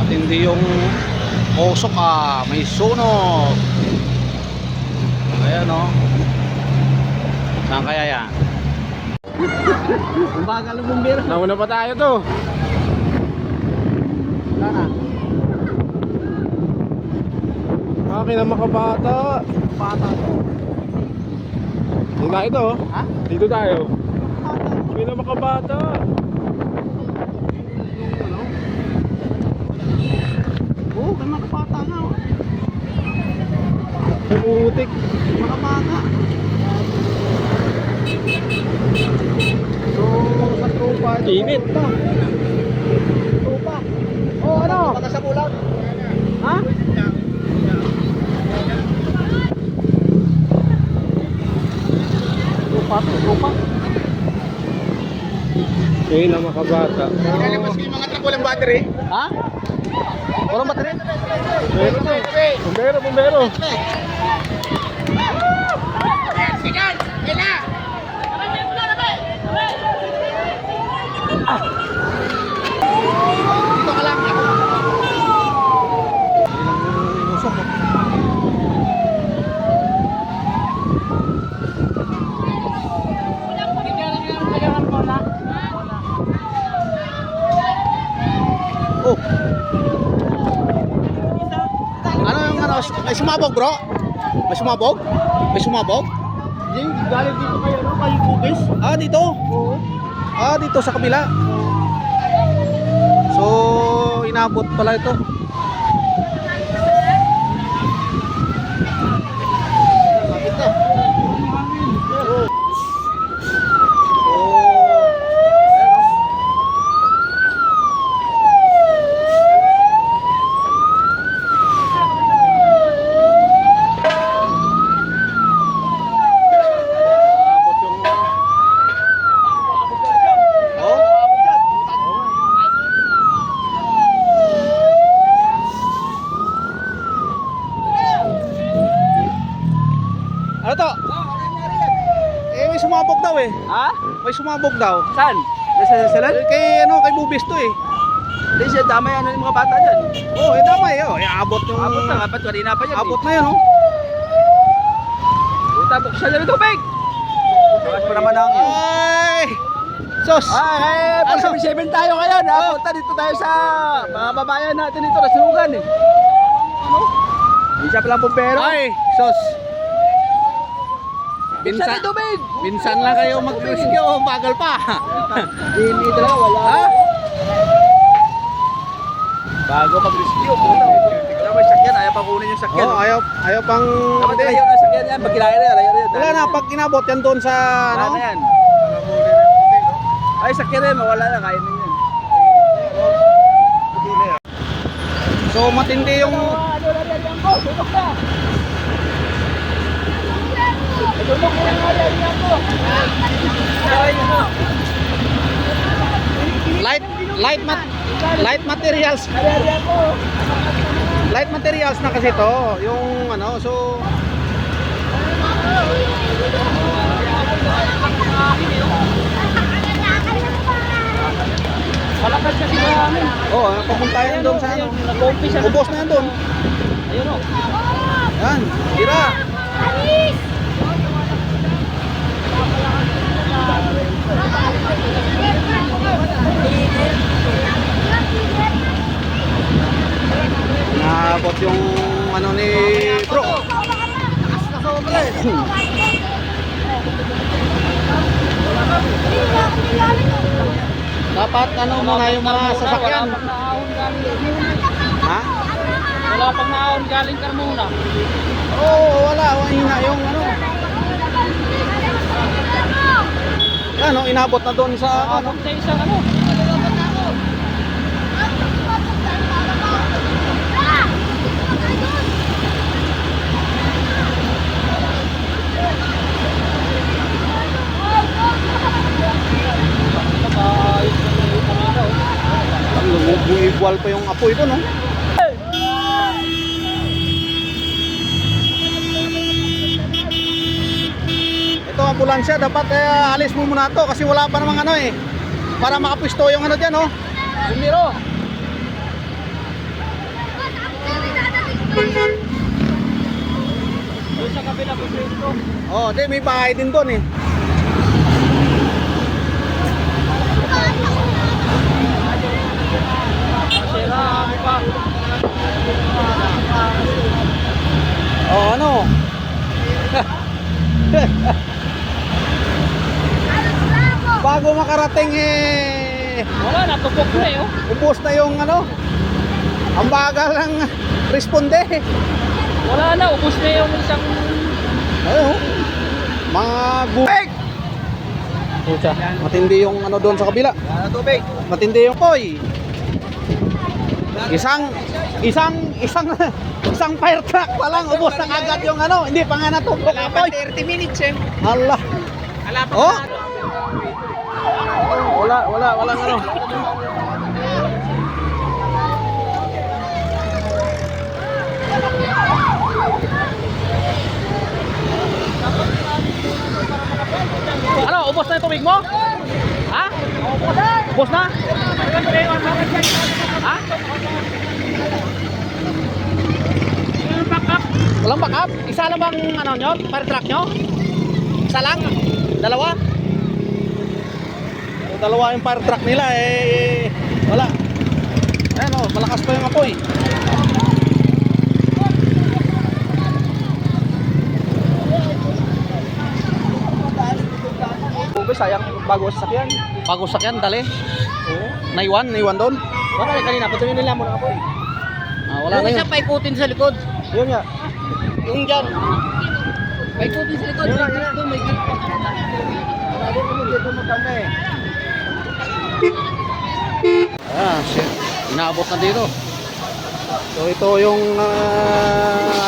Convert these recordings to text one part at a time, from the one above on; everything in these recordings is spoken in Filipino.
matindi yung usok may sunog. Ayan o. Saan kaya yan? Ang bagal ng bumbero. Nauna pa tayo to. Wala na. Akin na makabata. Bata to. Dito tayo to. Ha? Dito tayo. Akin na makabata. Oo, may mga bata nga. Pumutik. Mga bata. So, sa tropa. Init. Tropa. Oh, ano? Baka sa kulang. Ha? Tropa. Akin na makabata. Ilalabas ko yung mga truck walang battery. Ha? Walang battery? Bumbero. Sigal! Kaya! Dito ka lang. Usok ko. Oh. Ano yung ano? May sumabog, bro? May sumabog? May sumabog? Hindi, galing dito kayo, no? Kayo bugis. Dito. Oo. Dito sa kabila. So, inabot pala ito. Bakit na? Ano to? May sumabog daw eh. Ha? May sumabog daw. Saan? Nasa salan? Kay Bubis to eh. Hindi siya damay ano yung mga bata dyan. Tama eh. Abot yung... Abot na, dapat kanina pa yan. Abot na yun, oh. Puta, buksan na yung tubig! Bakas mo naman ang... Ay! Sos! Pag 7 tayo ngayon, punta dito tayo sa mga babayan natin dito, nasunugan eh. Ano? Hindi siya palang bumbero. Ay! Sos! Buksan na yung tubig! Minsan lang kayo mag-rescue, bagal pa. Hindi talaga, wala. Ha? Bago mag-rescue, puta. Tignan mo yung sakyan, ayaw pa kunin yung sakyan. Ayaw pang... Dapat layo na sakyan yan, pag kinaya na, layo na yan. Wala na, pag inabot yan doon sa... Wala Ano? na yan. Ay, sakyan na yan, mawala na, kaya na yan. So matindi yung... Ano na yan yan ko, sunog na. Sunog na yan yan ko. Light materials. Light materials na kasi to, yung ano, so Malakas kasi namin. papunta yan doon sa ano. Nag-umpisa na. Ubos na yan doon. Ayun o. Yan, tira. Naabot yung ano ni bro. Dapat ano muna yung mga sasakyan. Ha? Wala pang naon galing Carmona. Wala hina yung ano. Ano, inabot na doon sa ano. Sa isang ano. Bumubuwal pa yung apoy doon, no? Ito ambulansya, dapat alis mo muna to kasi wala pa namang ano eh. Para makapwisto yung ano diyan, no? Bumiro. Doon sa kabila po ito. Oh, di may bahay din doon eh. Sira, pa. Oh, ano? Bago makarating eh, Wala, natupok na eh. Oh. ubos na yung ano. Ang bagal ng responde. Wala na, ubos na yung isang... Ayun. Mga gubig. Pucha, matindi yung ano doon sa kabila. Yan, tubig. Matindi yung koy. Isang fire truck pa lang ubos na agad yung ano, hindi pa nga natumpok ang koy. 30 minutes eh. Allah. Wala pa Oh. na. Walang ano. Ano, ubos na yung tubig mo? Ha? Ubos na? Ha? Walang backup? Isa lang bang ano nyo? Fire truck nyo? Isa lang? Dalawa? So, dalawa yung fire truck nila eh wala. Ayan o, malakas pa yung apoy. Sayang, bago sa sakyan. Bago sakyan, dali. Oo. Naiwan doon. Wala na kanina, patuloy nila mo na ako eh. Wala na yun. paikutin sa likod. Yun nga. Yung dyan. Paikutin sa likod. Yun na, May yun na. dito, may dito. Lagi ko dito magkanda eh. Shit. Inaabot na dito. So ito yung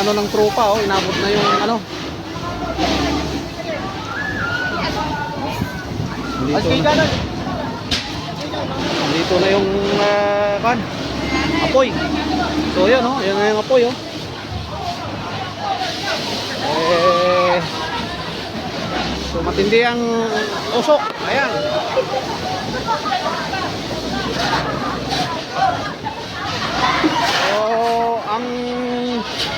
ano ng tropa inaabot na yung ano. Dito na yung apoy. So yan yan na yung apoy so matindi ang usok. Ayan. So ang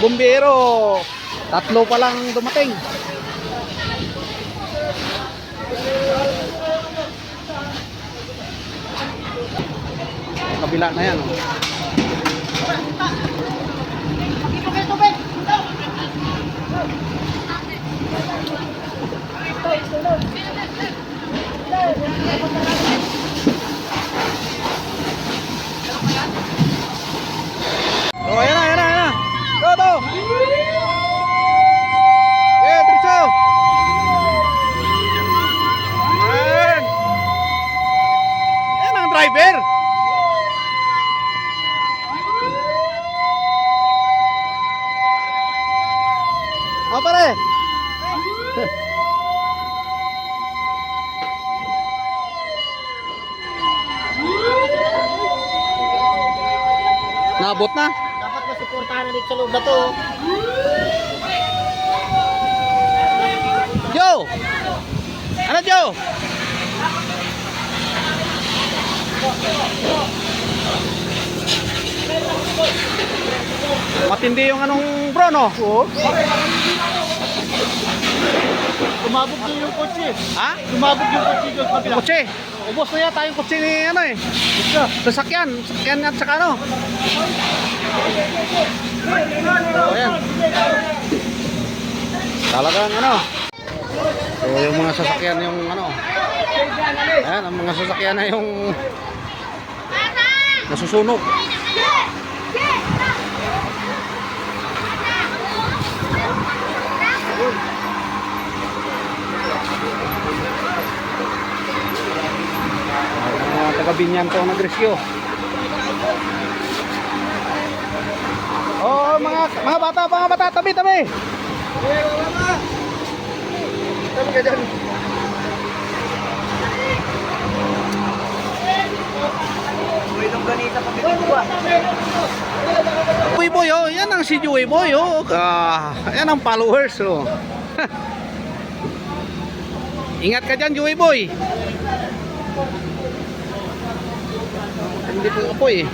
bumbero tatlo pa lang dumating. Kabila na yan Oh, ayan na. Go. Okay, diretso. Ayan ang driver. Pare. Naabot na. Dapat masuportahan na dito sa loob na to. Joe! Ano Joe? Matindi yung anong bro no? Oo. Tumabog din yung kotse. Ha? Tumabog yung kotse doon sa kabila. Kotse. Ubos na yata yung kotse ni ano eh. Sasakyan at saka ano. So ayan. Talagang ano. So yung mga sasakyan yung ano. Ayan, ang mga sasakyan na yung nasusunog. Mga taga-Binyan to nag-rescue. Oh, mga bata, tabi. Tabi ka dyan. Joey Boy, yan ang si Joey Boy, yan ang followers, Ingat ka dyan, Joey Boy. Hindi po apoy